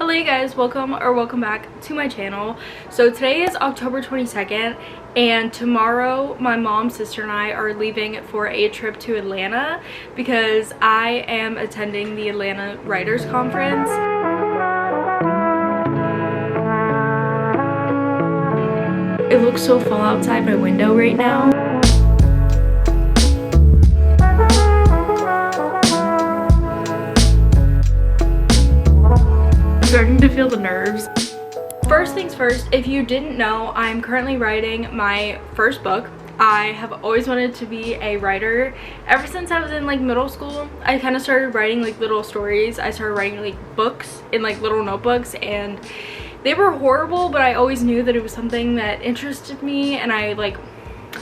Hello you guys, welcome back to my channel. So today is October 22nd and tomorrow my mom, sister, and I are leaving for a trip to Atlanta because I am attending the Atlanta Writers Conference. It looks so fall outside my window right now. Starting to feel the nerves. First things first, if you didn't know, I'm currently writing my first book. I have always wanted to be a writer ever since I was in like middle school. I kind of started writing like little stories. I started writing like books in like little notebooks, and they were horrible, but I always knew that it was something that interested me, and I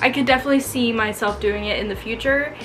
could definitely see myself doing it in the future.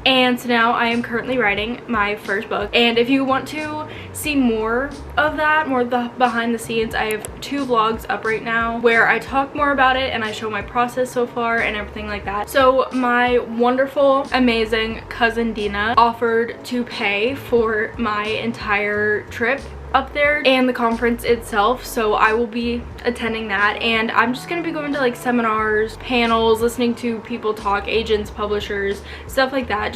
And so now I am currently writing my first book, and if you want to see more of that, more of the behind the scenes, I have 2 vlogs up right now where I talk more about it and I show my process so far and everything like that. So my wonderful, amazing cousin Dina offered to pay for my entire trip up there and the conference itself, so I will be attending that, and I'm just gonna be going to like seminars, panels, listening to people talk, agents, publishers, stuff like that.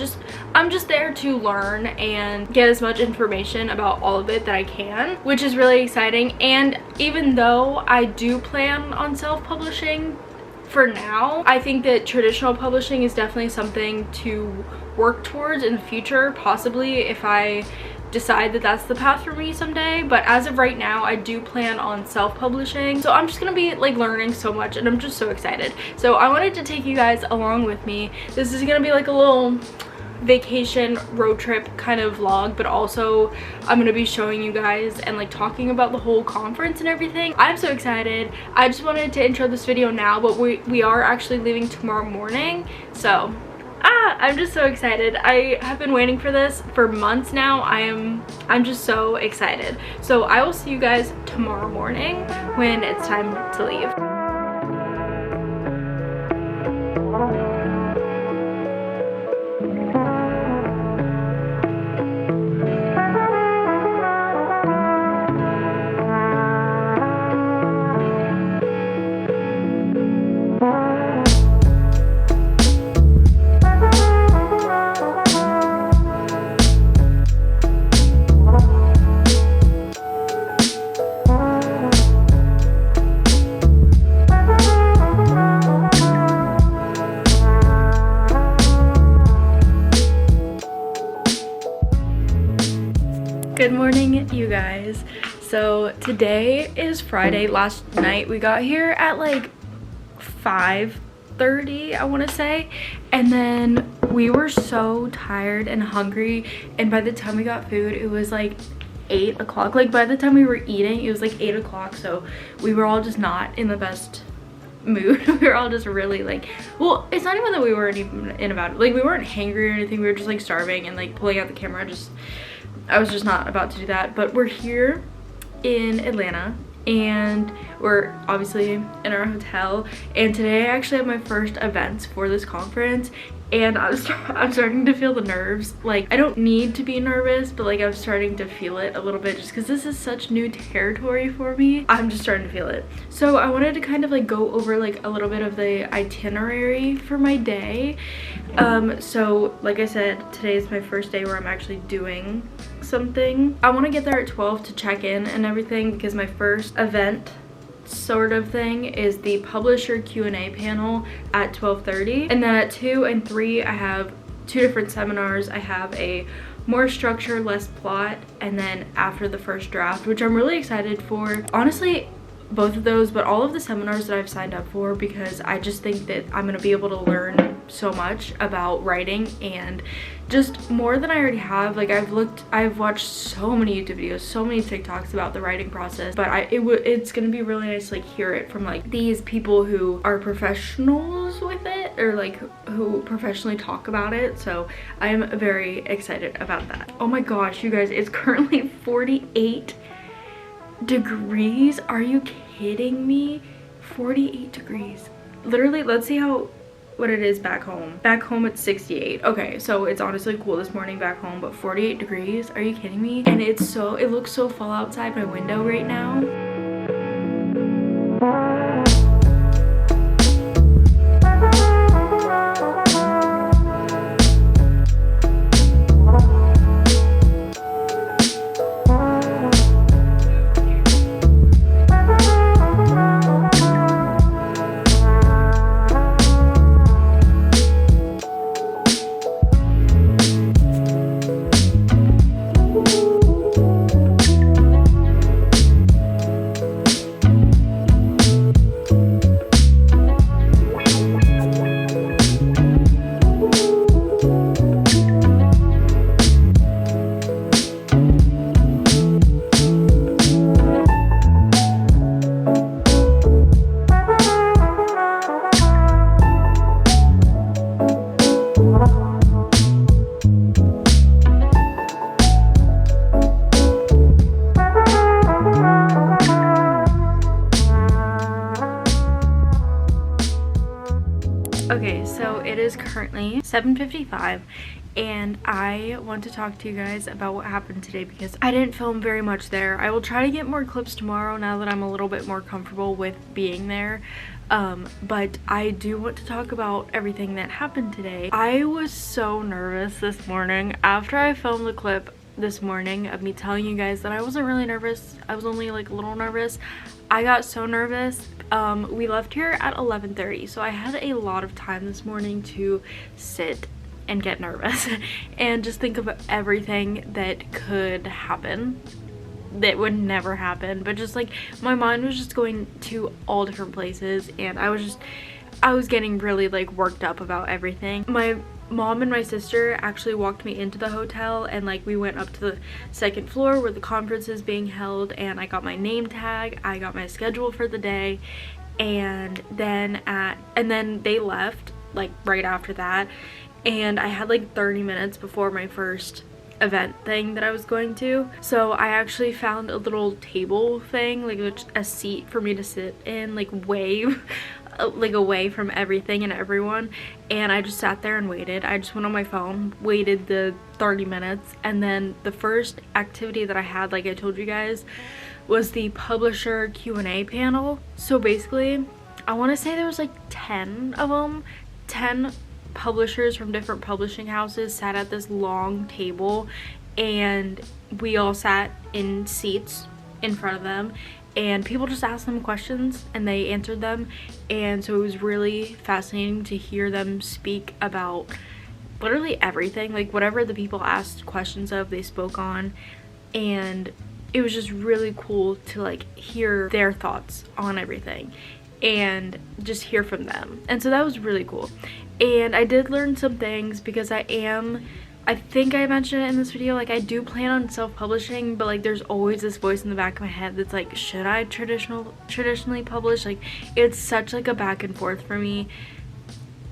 I'm just there to learn and get as much information about all of it that I can, which is really exciting. And even though I do plan on self-publishing for now, I think that traditional publishing is definitely something to work towards in the future, possibly if I decide that that's the path for me someday. But as of right now, I do plan on self-publishing, so I'm just gonna be like learning so much, and I'm just so excited. So I wanted to take you guys along with me. This is gonna be like a little vacation road trip kind of vlog, but also I'm gonna be showing you guys and like talking about the whole conference and everything. I'm so excited. I just wanted to intro this video now, but we are actually leaving tomorrow morning, so I'm just so excited. I have been waiting for this for months now. I'm just so excited. So I will see you guys tomorrow morning when it's time to leave. Good morning, you guys. So today is Friday. Last night we got here at like 5:30, I want to say, and then we were so tired and hungry, and by the time we got food it was like 8 o'clock. Like by the time we were eating it was like 8 o'clock, so we were all just not in the best mood. We were all just really like, well, it's not even that we weren't even in about it, like we weren't hangry or anything, we were just like starving, and like pulling out the camera, I was just not about to do that. But we're here in Atlanta and we're obviously in our hotel, and today I actually have my first events for this conference, and I'm starting to feel the nerves. Like I don't need to be nervous, but like I'm starting to feel it a little bit just because this is such new territory for me. I'm just starting to feel it. So I wanted to kind of like go over like a little bit of the itinerary for my day. So like I said, today is my first day where I'm actually doing something. I want to get there at 12 to check in and everything, because my first event sort of thing is the publisher Q&A panel at 12:30, and then at 2 and 3 I have 2 different seminars. I have a more structure, less plot, and then after the first draft, which I'm really excited for. Honestly, both of those, but all of the seminars that I've signed up for, because I just think that I'm going to be able to learn so much about writing, and just more than I already have. Like I've watched so many YouTube videos, so many TikToks about the writing process, but it's gonna be really nice to like hear it from like these people who are professionals with it, or like who professionally talk about it. So I am very excited about that. Oh my gosh, you guys, it's currently 48 degrees. Are you kidding me? 48 degrees. Literally, let's see how what it is back home. Back home it's 68. Okay, so it's honestly cool this morning back home, but 48 degrees, are you kidding me? And it looks so fall outside my window right now. Okay, so it is currently 7:55 and I want to talk to you guys about what happened today because I didn't film very much there. I will try to get more clips tomorrow now that I'm a little bit more comfortable with being there. But I do want to talk about everything that happened today. I was so nervous this morning after I filmed the clip this morning of me telling you guys that I wasn't really nervous. I was only like a little nervous. I got so nervous. We left here at 11:30, so I had a lot of time this morning to sit and get nervous and just think of everything that could happen that would never happen, but just like my mind was just going to all different places and I was getting really like worked up about everything. My mom and my sister actually walked me into the hotel and like we went up to the second floor where the conference is being held and I got my name tag, I got my schedule for the day, and then they left like right after that, and I had like 30 minutes before my first event thing that I was going to. So I actually found a little table thing, like a seat for me to sit in, like away from everything and everyone, and I just sat there and waited. I just went on my phone, waited the 30 minutes, and then the first activity that I had, like I told you guys, was the publisher Q&A panel. So basically I want to say there was like 10 of them. 10 publishers from different publishing houses sat at this long table and we all sat in seats in front of them and people just asked them questions and they answered them, and so it was really fascinating to hear them speak about literally everything, like whatever the people asked questions of they spoke on, and it was just really cool to like hear their thoughts on everything and just hear from them. And so that was really cool. And I did learn some things because I think I mentioned it in this video, like I do plan on self-publishing, but like there's always this voice in the back of my head that's like, should I traditionally publish? Like it's such like a back and forth for me,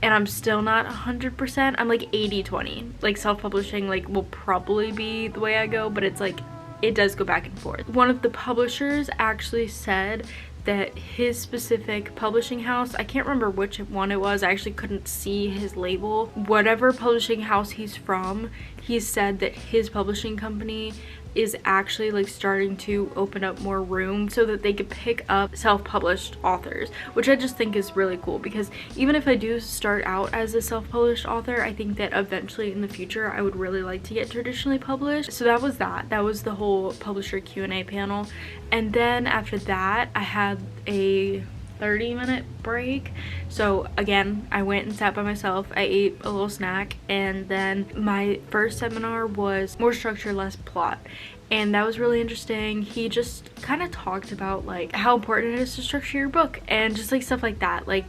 and I'm still not 100%. I'm like 80-20. Like self-publishing like will probably be the way I go, but it's like it does go back and forth. One of the publishers actually said that his specific publishing house, I can't remember which one it was, I actually couldn't see his label, whatever publishing house he's from, he said that his publishing company is actually like starting to open up more room so that they could pick up self-published authors, which I just think is really cool, because even if I do start out as a self-published author, I think that eventually in the future I would really like to get traditionally published. So that was the whole publisher Q&A panel. And then after that I had a 30-minute break. So again, I went and sat by myself, I ate a little snack, and then my first seminar was More Structure, Less Plot. And that was really interesting. He just kind of talked about like how important it is to structure your book and just like stuff like that. Like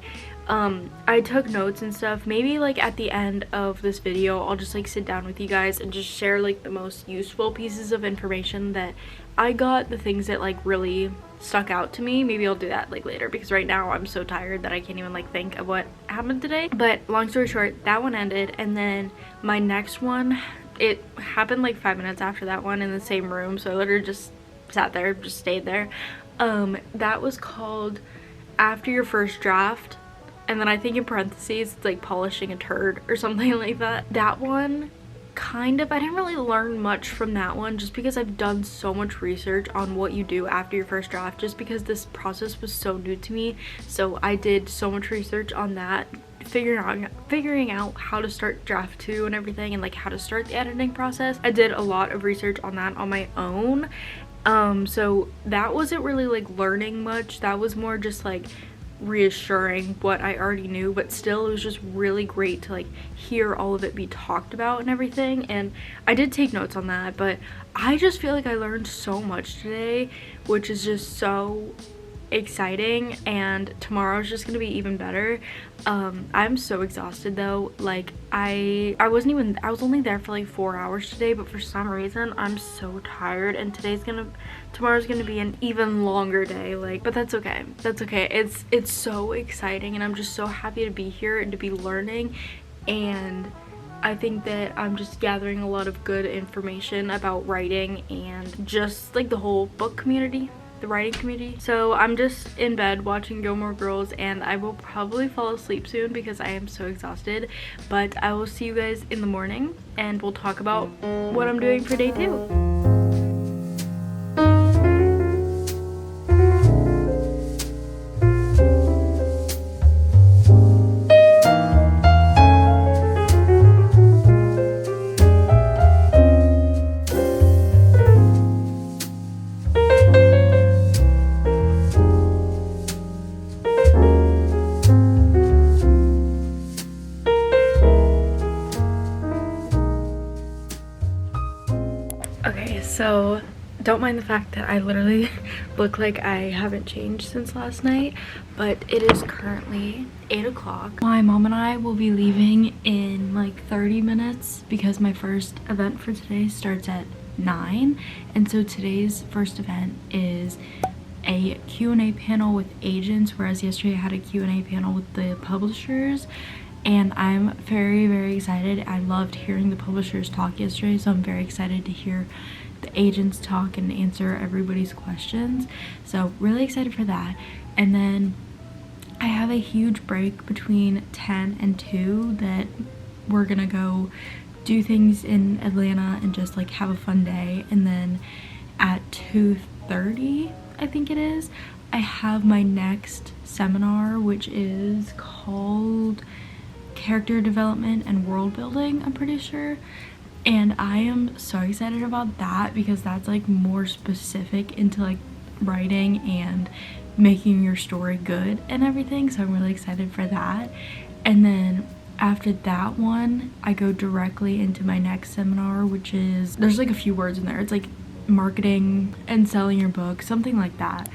I took notes and stuff. Maybe like at the end of this video I'll just like sit down with you guys and just share like the most useful pieces of information that I got, the things that like really stuck out to me. Maybe I'll do that like later, because right now I'm so tired that I can't even like think of what happened today. But long story short, that one ended, and then my next one, it happened like 5 minutes after that one in the same room, so I literally just sat there, just stayed there. That was called After Your First Draft, and then I think in parentheses it's like polishing a turd or something like that. That one, kind of, I didn't really learn much from that one just because I've done so much research on what you do after your first draft, just because this process was so new to me. So I did so much research on that, figuring out how to start draft 2 and everything, and like how to start the editing process. I did a lot of research on that on my own. So that wasn't really like learning much. That was more just like reassuring what I already knew, but still it was just really great to like hear all of it be talked about and everything. And I did take notes on that, but I just feel like I learned so much today, which is just so exciting, and tomorrow's just gonna be even better. I'm so exhausted though. Like I was only there for like 4 hours today, but for some reason I'm so tired, and tomorrow's gonna be an even longer day. Like, but that's okay. It's so exciting, and I'm just so happy to be here and to be learning. And I think that I'm just gathering a lot of good information about writing and just like the whole book community, the writing community. So I'm just in bed watching Gilmore Girls, and I will probably fall asleep soon because I am so exhausted. But I will see you guys in the morning, and we'll talk about what I'm doing for day 2. Okay, so don't mind the fact that I literally look like I haven't changed since last night, but it is currently 8 o'clock. My mom and I will be leaving in like 30 minutes because my first event for today starts at 9, and so today's first event is a Q&A panel with agents, whereas yesterday I had a Q&A panel with the publishers. And I'm very, very excited. I loved hearing the publishers talk yesterday, so I'm very excited to hear the agents talk and answer everybody's questions. So really excited for that. And then I have a huge break between 10 and 2 that we're gonna go do things in Atlanta and just like have a fun day. And then at 2:30, I think it is, I have my next seminar, which is called Character Development and World Building, I'm pretty sure. And I am so excited about that because that's like more specific into like writing and making your story good and everything, so I'm really excited for that. And then after that one, I go directly into my next seminar, which is, there's like a few words in there, it's like marketing and selling your book, something like that.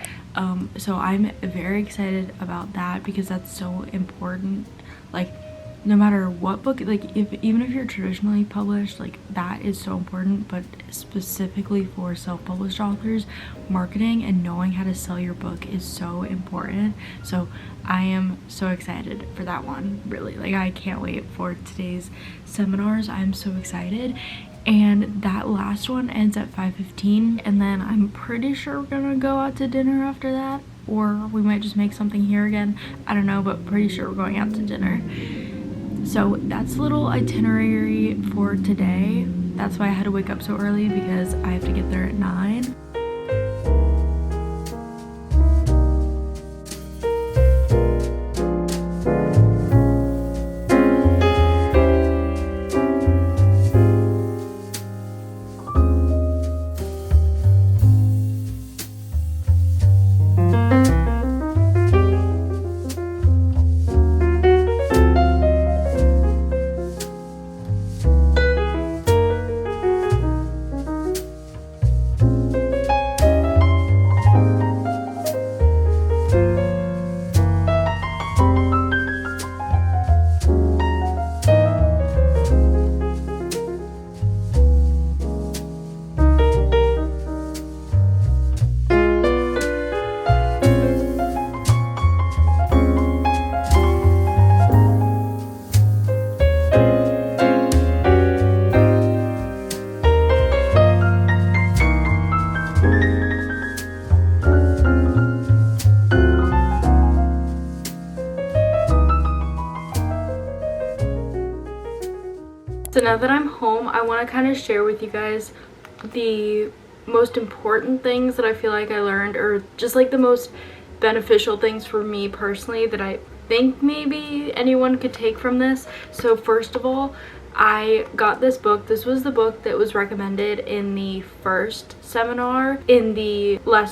So I'm very excited about that because that's so important. Like, no matter what book, like even if you're traditionally published, like that is so important, but specifically for self-published authors, marketing and knowing how to sell your book is so important. So I am so excited for that one, really. Like, I can't wait for today's seminars. I'm so excited. And that last one ends at 5:15, and then I'm pretty sure we're gonna go out to dinner after that, or we might just make something here again, I don't know, but pretty sure we're going out to dinner. So that's a little itinerary for today. That's why I had to wake up so early, because I have to get there at 9. now that I'm home, I want to kind of share with you guys the most important things that I feel like I learned, or just like the most beneficial things for me personally that I think maybe anyone could take from this. So first of all, I got this book. This was the book that was recommended in the first seminar in the more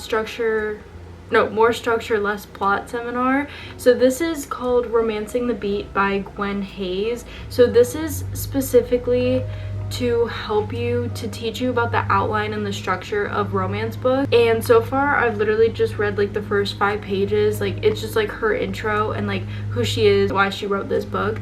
structure, less plot seminar. So this is called Romancing the Beat by Gwen Hayes. So this is specifically to help you, to teach you about the outline and the structure of romance book. And so far I've literally just read like the first 5 pages. Like it's just like her intro and like who she is, why she wrote this book.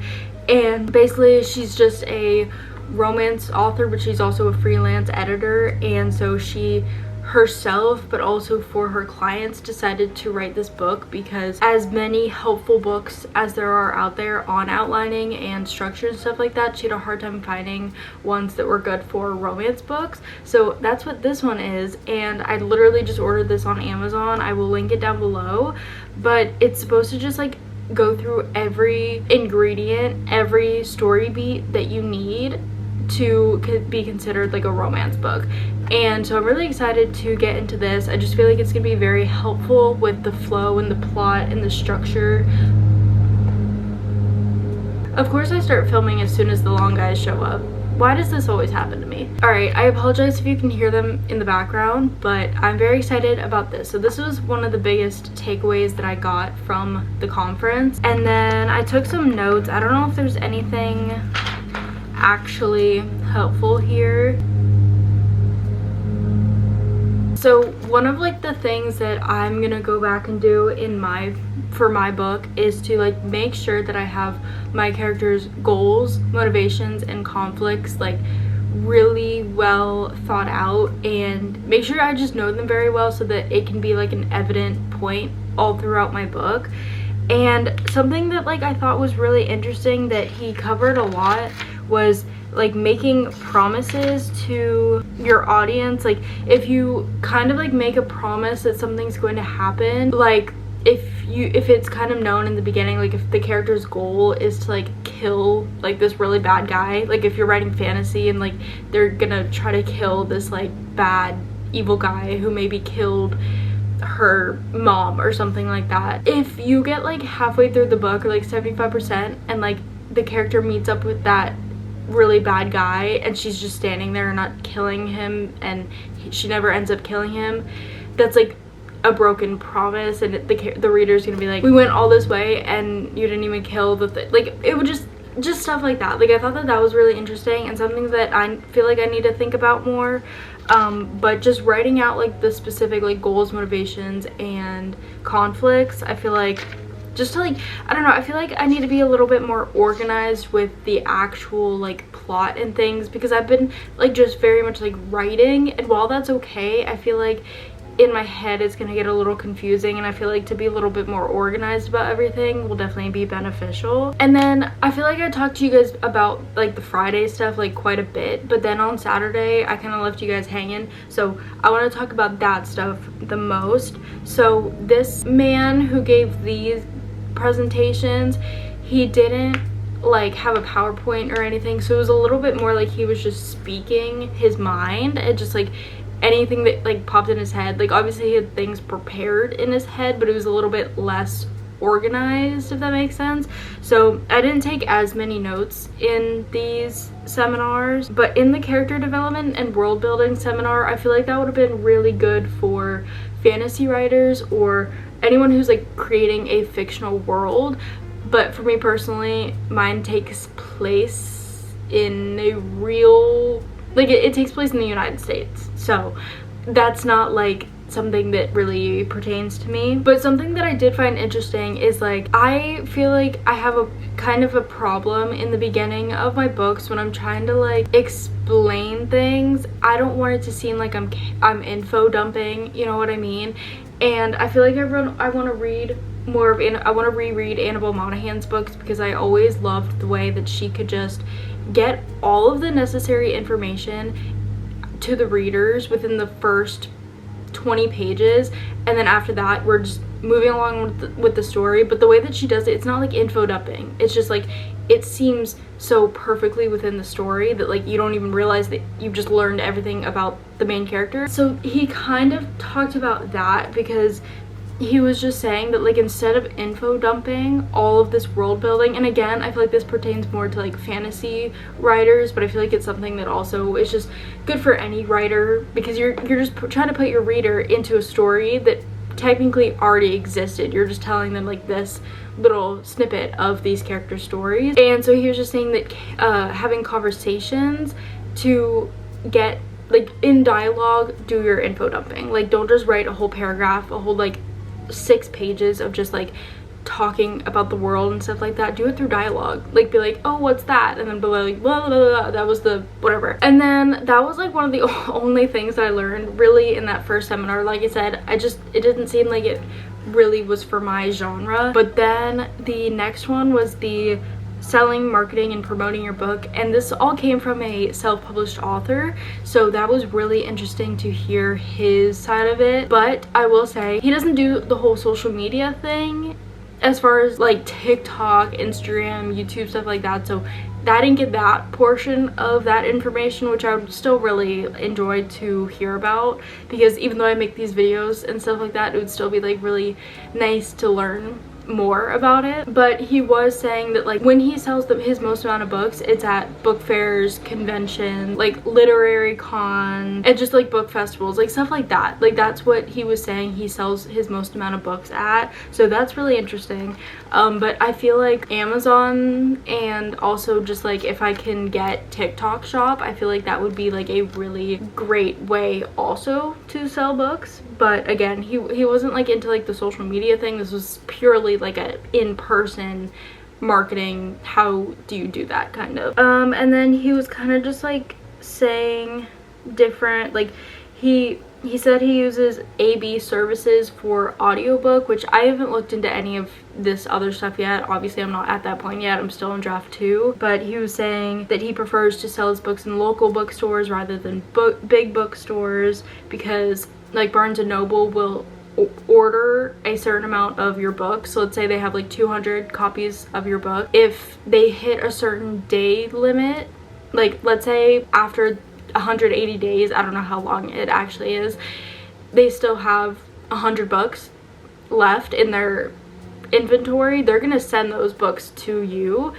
And basically she's just a romance author, but she's also a freelance editor, and so she herself but also for her clients decided to write this book because as many helpful books as there are out there on outlining and structure and stuff like that, she had a hard time finding ones that were good for romance books. So that's what this one is, and I literally just ordered this on Amazon. I will link it down below, but it's supposed to just like go through every ingredient, every story beat that you need to be considered like a romance book. And so I'm really excited to get into this. I just feel like it's gonna be very helpful with the flow and the plot and the structure. Of course I start filming as soon as the long guys show up. Why does this always happen to me? Alright, I apologize if you can hear them in the background, but I'm very excited about this. So this was one of the biggest takeaways that I got from the conference. And then I took some notes. I don't know if there's anything actually helpful here. So one of like the things that I'm gonna go back and do for my book is to like make sure that I have my characters' goals, motivations, and conflicts like really well thought out, and make sure I just know them very well so that it can be like an evident point all throughout my book. And something that like I thought was really interesting that he covered a lot was like making promises to your audience. Like if you kind of like make a promise that something's going to happen, like if it's kind of known in the beginning, like if the character's goal is to like kill like this really bad guy, like if you're writing fantasy and like they're gonna try to kill this like bad evil guy who maybe killed her mom or something like that, if you get like halfway through the book or like 75% and like the character meets up with that really bad guy and she's just standing there and not killing him, and she never ends up killing him, that's like a broken promise, and the reader's gonna be like, we went all this way and you didn't even kill the thing. Like it would just stuff like that. Like I thought that was really interesting and something that I feel like I need to think about more. But just writing out like the specific like goals, motivations, and conflicts, I feel like just to like, I don't know, I feel like I need to be a little bit more organized with the actual like plot and things, because I've been like just very much like writing, and while that's okay, I feel like in my head it's gonna get a little confusing, and I feel like to be a little bit more organized about everything will definitely be beneficial. And then I feel like I talked to you guys about like the Friday stuff like quite a bit, but then on Saturday I kind of left you guys hanging, so I want to talk about that stuff the most. So this man who gave these presentations, he didn't like have a PowerPoint or anything, so it was a little bit more like he was just speaking his mind and just like anything that like popped in his head. Like obviously he had things prepared in his head, but it was a little bit less organized, if that makes sense. So I didn't take as many notes in these seminars, but in the character development and world building seminar, I feel like that would have been really good for fantasy writers or anyone who's like creating a fictional world. But for me personally, mine takes place in a real, like it takes place in the United States, so that's not like something that really pertains to me. But something that I did find interesting is like I feel like I have a kind of a problem in the beginning of my books when I'm trying to like explain things. I don't want it to seem like I'm info dumping, you know what I mean? And I feel like I want to read more of I want to reread Annabelle Monaghan's books, because I always loved the way that she could just get all of the necessary information to the readers within the first 20 pages, and then after that we're just moving along with the story. But the way that she does it, it's not like info dumping, it's just like it seems so perfectly within the story that like you don't even realize that you've just learned everything about the main character. So he kind of talked about that because he was just saying that like instead of info dumping all of this world building, and again I feel like this pertains more to like fantasy writers, but I feel like it's something that also is just good for any writer, because you're just trying to put your reader into a story that technically already existed. You're just telling them like this little snippet of these character stories. And so he was just saying that having conversations to get like in dialogue, do your info dumping. Like don't just write a whole paragraph, a whole like 6 pages of just like talking about the world and stuff like that. Do it through dialogue. Like be like, oh, what's that? And then be like, blah, blah, blah, blah. That was the whatever. And then that was like one of the only things that I learned really in that first seminar. Like I said, it didn't seem like it really was for my genre. But then the next one was the selling, marketing, and promoting your book, and this all came from a self-published author, so that was really interesting to hear his side of it. But I will say he doesn't do the whole social media thing as far as like TikTok, Instagram, YouTube, stuff like that, so I didn't get that portion of that information, which I would still really enjoy to hear about, because even though I make these videos and stuff like that, it would still be like really nice to learn more about it. But he was saying that like when he sells his most amount of books, it's at book fairs, conventions, like literary con, and just like book festivals, like stuff like that. Like that's what he was saying he sells his most amount of books at, so that's really interesting. But I feel like Amazon, and also just like if I can get TikTok shop, I feel like that would be like a really great way also to sell books. But again, he wasn't like into like the social media thing. This was purely like a in-person marketing, how do you do that kind of. And then he was kind of just like saying different, like he said he uses AB services for audiobook, which I haven't looked into any of this other stuff yet. Obviously I'm not at that point yet, I'm still in draft 2, but he was saying that he prefers to sell his books in local bookstores rather than big bookstores, because like Barnes and Noble will order a certain amount of your book. So let's say they have like 200 copies of your book. If they hit a certain day limit, like let's say after 180 days, I don't know how long it actually is, they still have 100 books left in their inventory, they're gonna send those books to you.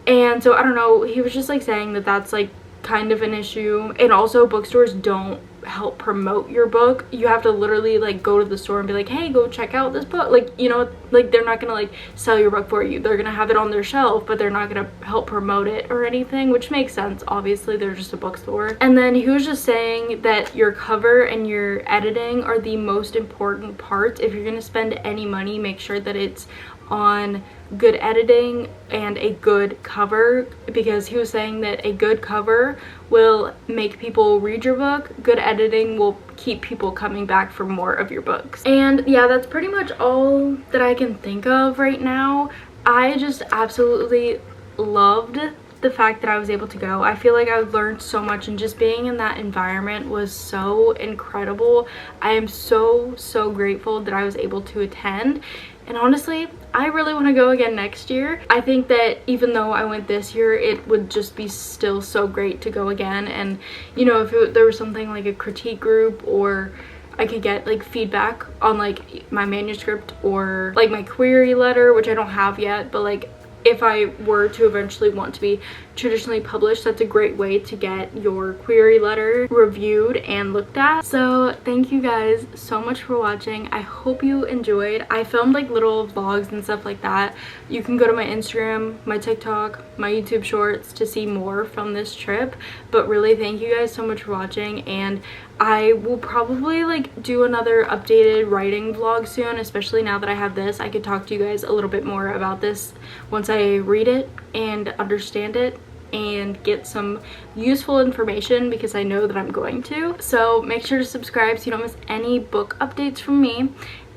And so I don't know, he was just like saying that that's like kind of an issue. And also bookstores don't help promote your book. You have to literally like go to the store and be like, hey, go check out this book. Like, you know, like they're not gonna like sell your book for you. They're gonna have it on their shelf, but they're not gonna help promote it or anything, which makes sense. Obviously they're just a bookstore. And then he was just saying that your cover and your editing are the most important parts. If you're gonna spend any money, make sure that it's on good editing and a good cover, because he was saying that a good cover will make people read your book, good editing will keep people coming back for more of your books. And yeah, that's pretty much all that I can think of right now. I just absolutely loved the fact that I was able to go. I feel like I learned so much, and just being in that environment was so incredible. I am so grateful that I was able to attend. And honestly, I really want to go again next year. I think that even though I went this year, it would just be still so great to go again. And you know, if there was something like a critique group, or I could get like feedback on like my manuscript or like my query letter, which I don't have yet, but like if I were to eventually want to be traditionally published, that's a great way to get your query letter reviewed and looked at. So thank you guys so much for watching. I hope you enjoyed. I filmed like little vlogs and stuff like that. You can go to my Instagram, my TikTok, my YouTube shorts to see more from this trip. But really, thank you guys so much for watching, and I will probably like do another updated writing vlog soon, especially now that I have this. I could talk to you guys a little bit more about this once I read it and understand it and get some useful information, because I know that I'm going to. So make sure to subscribe so you don't miss any book updates from me,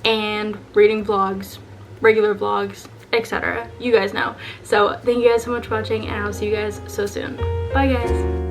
and reading vlogs, regular vlogs, etc. You guys know. So thank you guys so much for watching, and I'll see you guys so soon. Bye guys.